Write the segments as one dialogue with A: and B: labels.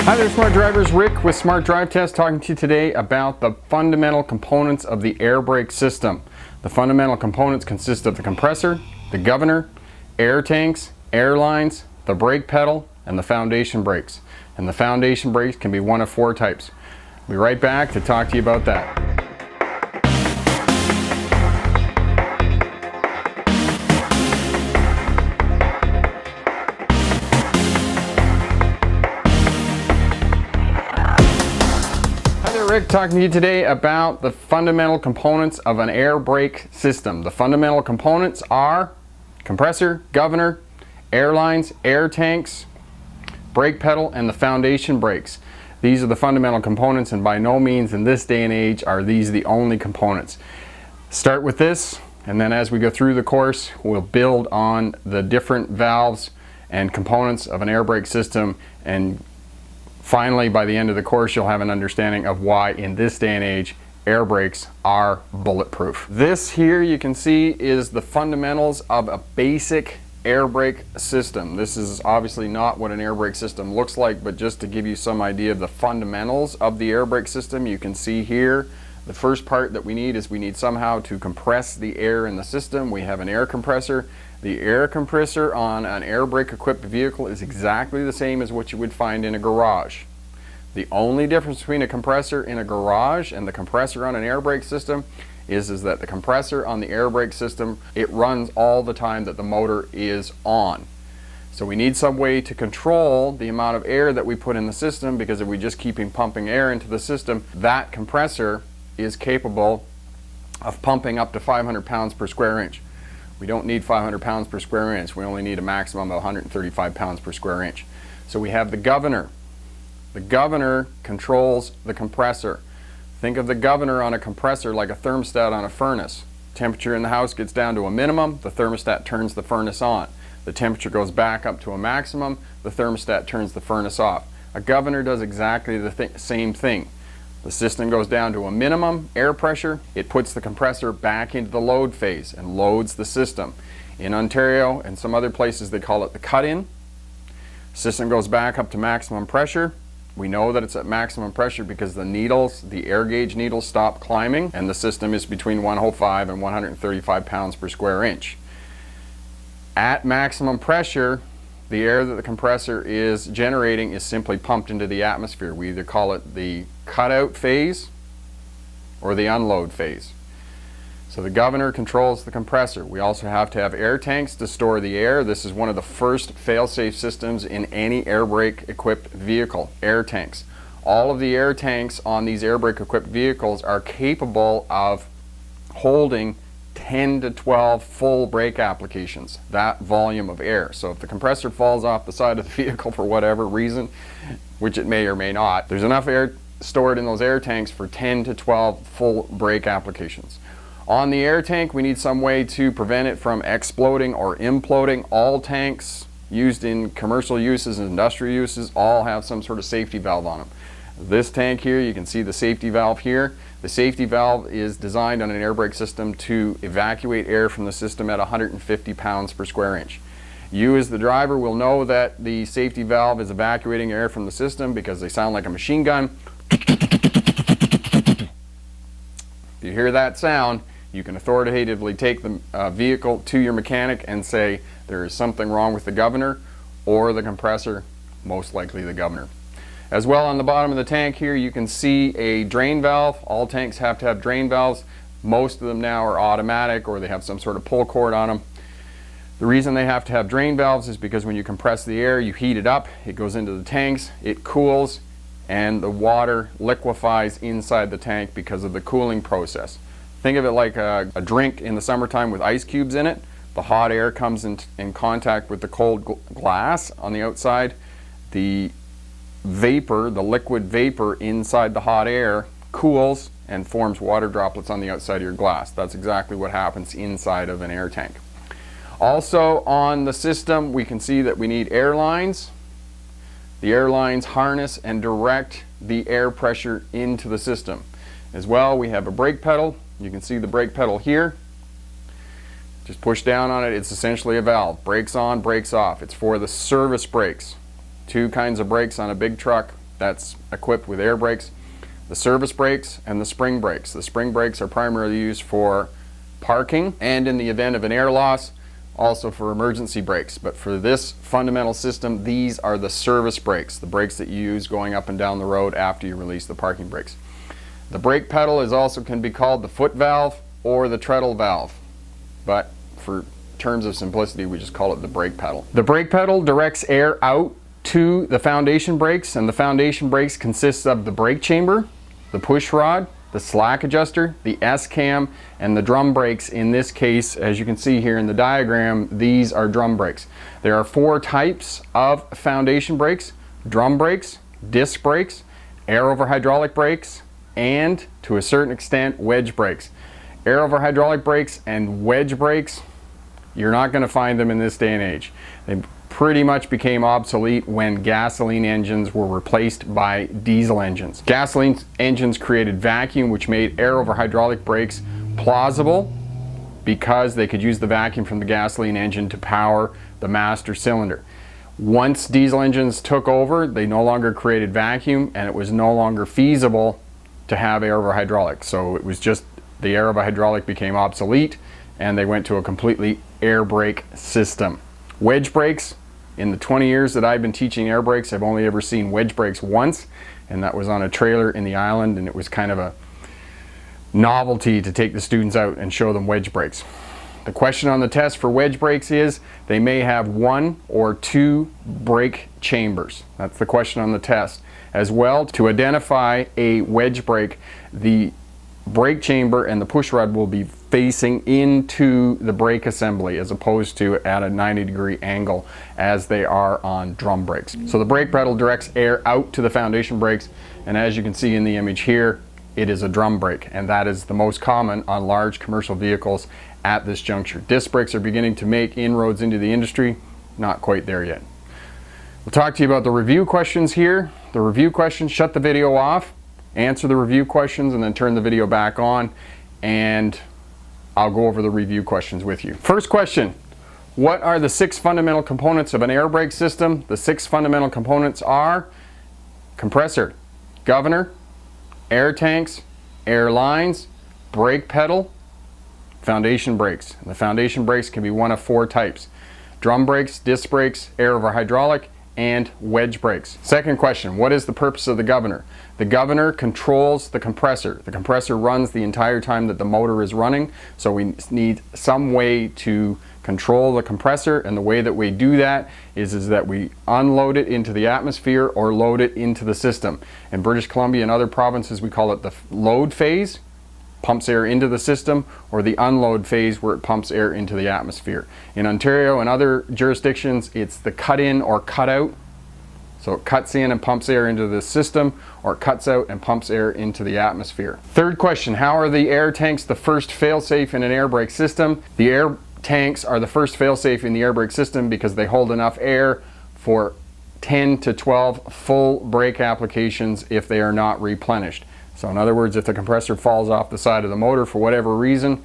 A: Hi there, Smart Drivers. Rick with Smart Drive Test talking to you today about the fundamental components of the air brake system. The fundamental components consist of the compressor, the governor, air tanks, air lines, the brake pedal, and the foundation brakes. And the foundation brakes can be one of four types. We'll be right back to talk to you about that. Rick talking to you today about the fundamental components of an air brake system. The fundamental components are compressor, governor, air lines, air tanks, brake pedal, and the foundation brakes. These are the fundamental components, and by no means in this day and age are these the only components. Start with this, and then as we go through the course, we'll build on the different valves and components of an air brake system, and finally, by the end of the course, you'll have an understanding of why in this day and age air brakes are bulletproof. This here you can see is the fundamentals of a basic air brake system. This is obviously not what an air brake system looks like, but just to give you some idea of the fundamentals of the air brake system, you can see here the first part that we need is we need somehow to compress the air in the system. We have an air compressor. The air compressor on an air brake equipped vehicle is exactly the same as what you would find in a garage. The only difference between a compressor in a garage and the compressor on an air brake system is that the compressor on the air brake system, it runs all the time that the motor is on. So we need some way to control the amount of air that we put in the system, because if we just keep pumping air into the system, that compressor is capable of pumping up to 500 pounds per square inch. We don't need 500 pounds per square inch. We only need a maximum of 135 pounds per square inch. So we have the governor. The governor controls the compressor. Think of the governor on a compressor like a thermostat on a furnace. Temperature in the house gets down to a minimum, the thermostat turns the furnace on. The temperature goes back up to a maximum, the thermostat turns the furnace off. A governor does exactly the same thing. The system goes down to a minimum air pressure. It puts the compressor back into the load phase and loads the system. In Ontario and some other places they call it the cut-in. System goes back up to maximum pressure. We know that it's at maximum pressure because the needles, the air gauge needles, stop climbing, and the system is between 105 and 135 pounds per square inch. At maximum pressure, the air that the compressor is generating is simply pumped into the atmosphere. We either call it the cutout phase or the unload phase. So the governor controls the compressor. We also have to have air tanks to store the air. This is one of the first fail-safe systems in any air brake equipped vehicle, air tanks. All of the air tanks on these air brake equipped vehicles are capable of holding 10 to 12 full brake applications, that volume of air. So if the compressor falls off the side of the vehicle for whatever reason, which it may or may not, there's enough air stored in those air tanks for 10 to 12 full brake applications. On the air tank, we need some way to prevent it from exploding or imploding. All tanks used in commercial uses and industrial uses all have some sort of safety valve on them. This tank here, you can see the safety valve here. The safety valve is designed on an air brake system to evacuate air from the system at 150 pounds per square inch. You as the driver will know that the safety valve is evacuating air from the system because they sound like a machine gun. If you hear that sound, you can authoritatively take the vehicle to your mechanic and say there is something wrong with the governor or the compressor, most likely the governor. As well, on the bottom of the tank here, you can see a drain valve. All tanks have to have drain valves. Most of them now are automatic, or they have some sort of pull cord on them. The reason they have to have drain valves is because when you compress the air, you heat it up, it goes into the tanks, it cools, and the water liquefies inside the tank because of the cooling process. Think of it like a drink in the summertime with ice cubes in it. The hot air comes in contact with the cold glass on the outside. The vapor, the liquid vapor inside the hot air, cools and forms water droplets on the outside of your glass. That's exactly what happens inside of an air tank. Also on the system, we can see that we need air lines. The air lines harness and direct the air pressure into the system. As well, we have a brake pedal. You can see the brake pedal here. Just push down on it. It's essentially a valve. Brakes on, brakes off. It's for the service brakes. Two kinds of brakes on a big truck. that's equipped with air brakes, the service brakes, and the spring brakes. The spring brakes are primarily used for parking and in the event of an air loss, also for emergency brakes. But for this fundamental system, these are the service brakes, the brakes that you use going up and down the road after you release the parking brakes. The brake pedal is also can be called the foot valve or the treadle valve, but for terms of simplicity, we just call it the brake pedal. The brake pedal directs air out to the foundation brakes, and the foundation brakes consists of the brake chamber, the push rod, the slack adjuster, the S-cam, and the drum brakes. In this case, as you can see here in the diagram, these are drum brakes. There are 4 types of foundation brakes: drum brakes, disc brakes, air over hydraulic brakes, and to a certain extent, wedge brakes. Air over hydraulic brakes and wedge brakes, you're not going to find them in this day and age. They pretty much became obsolete when gasoline engines were replaced by diesel engines. Gasoline engines created vacuum, which made air over hydraulic brakes plausible because they could use the vacuum from the gasoline engine to power the master cylinder. Once diesel engines took over, they no longer created vacuum, and it was no longer feasible to have air over hydraulic. So it was just the air over hydraulic became obsolete, and they went to a completely air brake system. Wedge brakes, in the 20 years that I've been teaching air brakes, I've only ever seen wedge brakes once, and that was on a trailer in the island, and it was kind of a novelty to take the students out and show them wedge brakes. The question on the test for wedge brakes is they may have 1 or 2 brake chambers. That's the question on the test. As well, to identify a wedge brake, the brake chamber and the push rod will be facing into the brake assembly as opposed to at a 90-degree angle as they are on drum brakes. So the brake pedal directs air out to the foundation brakes, and as you can see in the image here, it is a drum brake, and that is the most common on large commercial vehicles at this juncture. Disc brakes are beginning to make inroads into the industry, not quite there yet. We'll talk to you about the review questions here. The review questions, shut the video off, answer the review questions, and then turn the video back on, and I'll go over the review questions with you. First question: what are the 6 fundamental components of an air brake system? The 6 fundamental components are compressor, governor, air tanks, air lines, brake pedal, foundation brakes. And the foundation brakes can be one of 4 types: drum brakes, disc brakes, air over hydraulic, and wedge brakes. Second question: what is the purpose of the governor? The governor controls the compressor. The compressor runs the entire time that the motor is running, so we need some way to control the compressor, and the way that we do that is that we unload it into the atmosphere or load it into the system. In British Columbia and other provinces, we call it the load phase, pumps air into the system, or the unload phase, where it pumps air into the atmosphere. In Ontario and other jurisdictions, it's the cut in or cut out. So it cuts in and pumps air into the system, or it cuts out and pumps air into the atmosphere. Third question: how are the air tanks the first fail-safe in an air brake system? The air tanks are the first fail-safe in the air brake system because they hold enough air for 10 to 12 full brake applications if they are not replenished. So in other words, if the compressor falls off the side of the motor for whatever reason,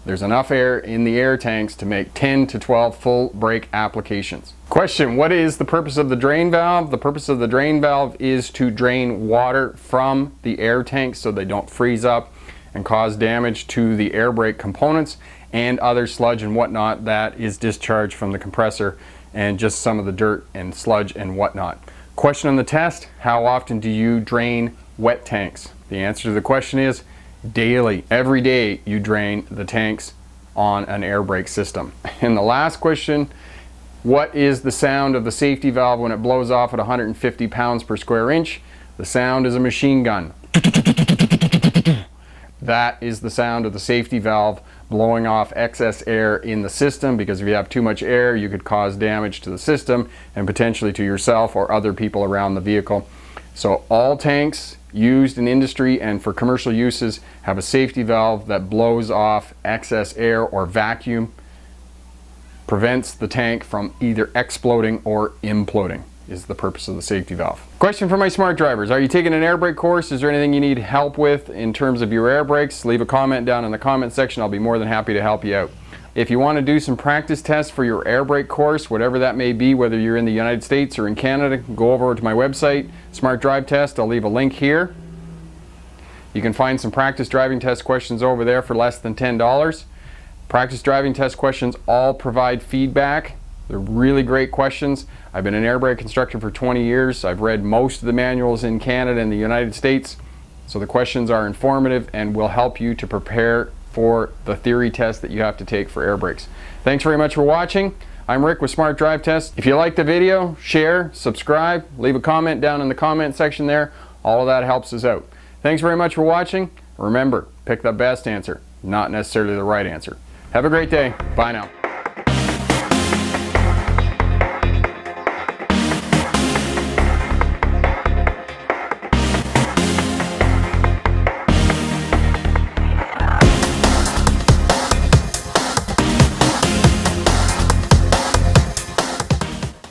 A: there's enough air in the air tanks to make 10 to 12 full brake applications. Question: what is the purpose of the drain valve? The purpose of the drain valve is to drain water from the air tanks so they don't freeze up and cause damage to the air brake components and other sludge and whatnot that is discharged from the compressor, and just some of the dirt and sludge and whatnot. Question on the test: how often do you drain wet tanks? The answer to the question is daily. Every day you drain the tanks on an air brake system. And the last question: what is the sound of the safety valve when it blows off at 150 pounds per square inch? The sound is a machine gun. That is the sound of the safety valve blowing off excess air in the system, because if you have too much air, you could cause damage to the system and potentially to yourself or other people around the vehicle. So all tanks used in industry and for commercial uses have a safety valve that blows off excess air or vacuum, prevents the tank from either exploding or imploding, is the purpose of the safety valve. Question for my smart drivers: are you taking an air brake course? Is there anything you need help with in terms of your air brakes? Leave a comment down in the comment section. I'll be more than happy to help you out. If you want to do some practice tests for your air brake course, whatever that may be, whether you're in the United States or in Canada, go over to my website, Smart Drive Test. I'll leave a link here. You can find some practice driving test questions over there for less than $10. Practice driving test questions all provide feedback. They're really great questions. I've been an air brake instructor for 20 years. I've read most of the manuals in Canada and the United States. So the questions are informative and will help you to prepare for the theory test that you have to take for air brakes. Thanks very much for watching. I'm Rick with Smart Drive Test. If you like the video, share, subscribe, leave a comment down in the comment section there. All of that helps us out. Thanks very much for watching. Remember, pick the best answer, not necessarily the right answer. Have a great day. Bye now.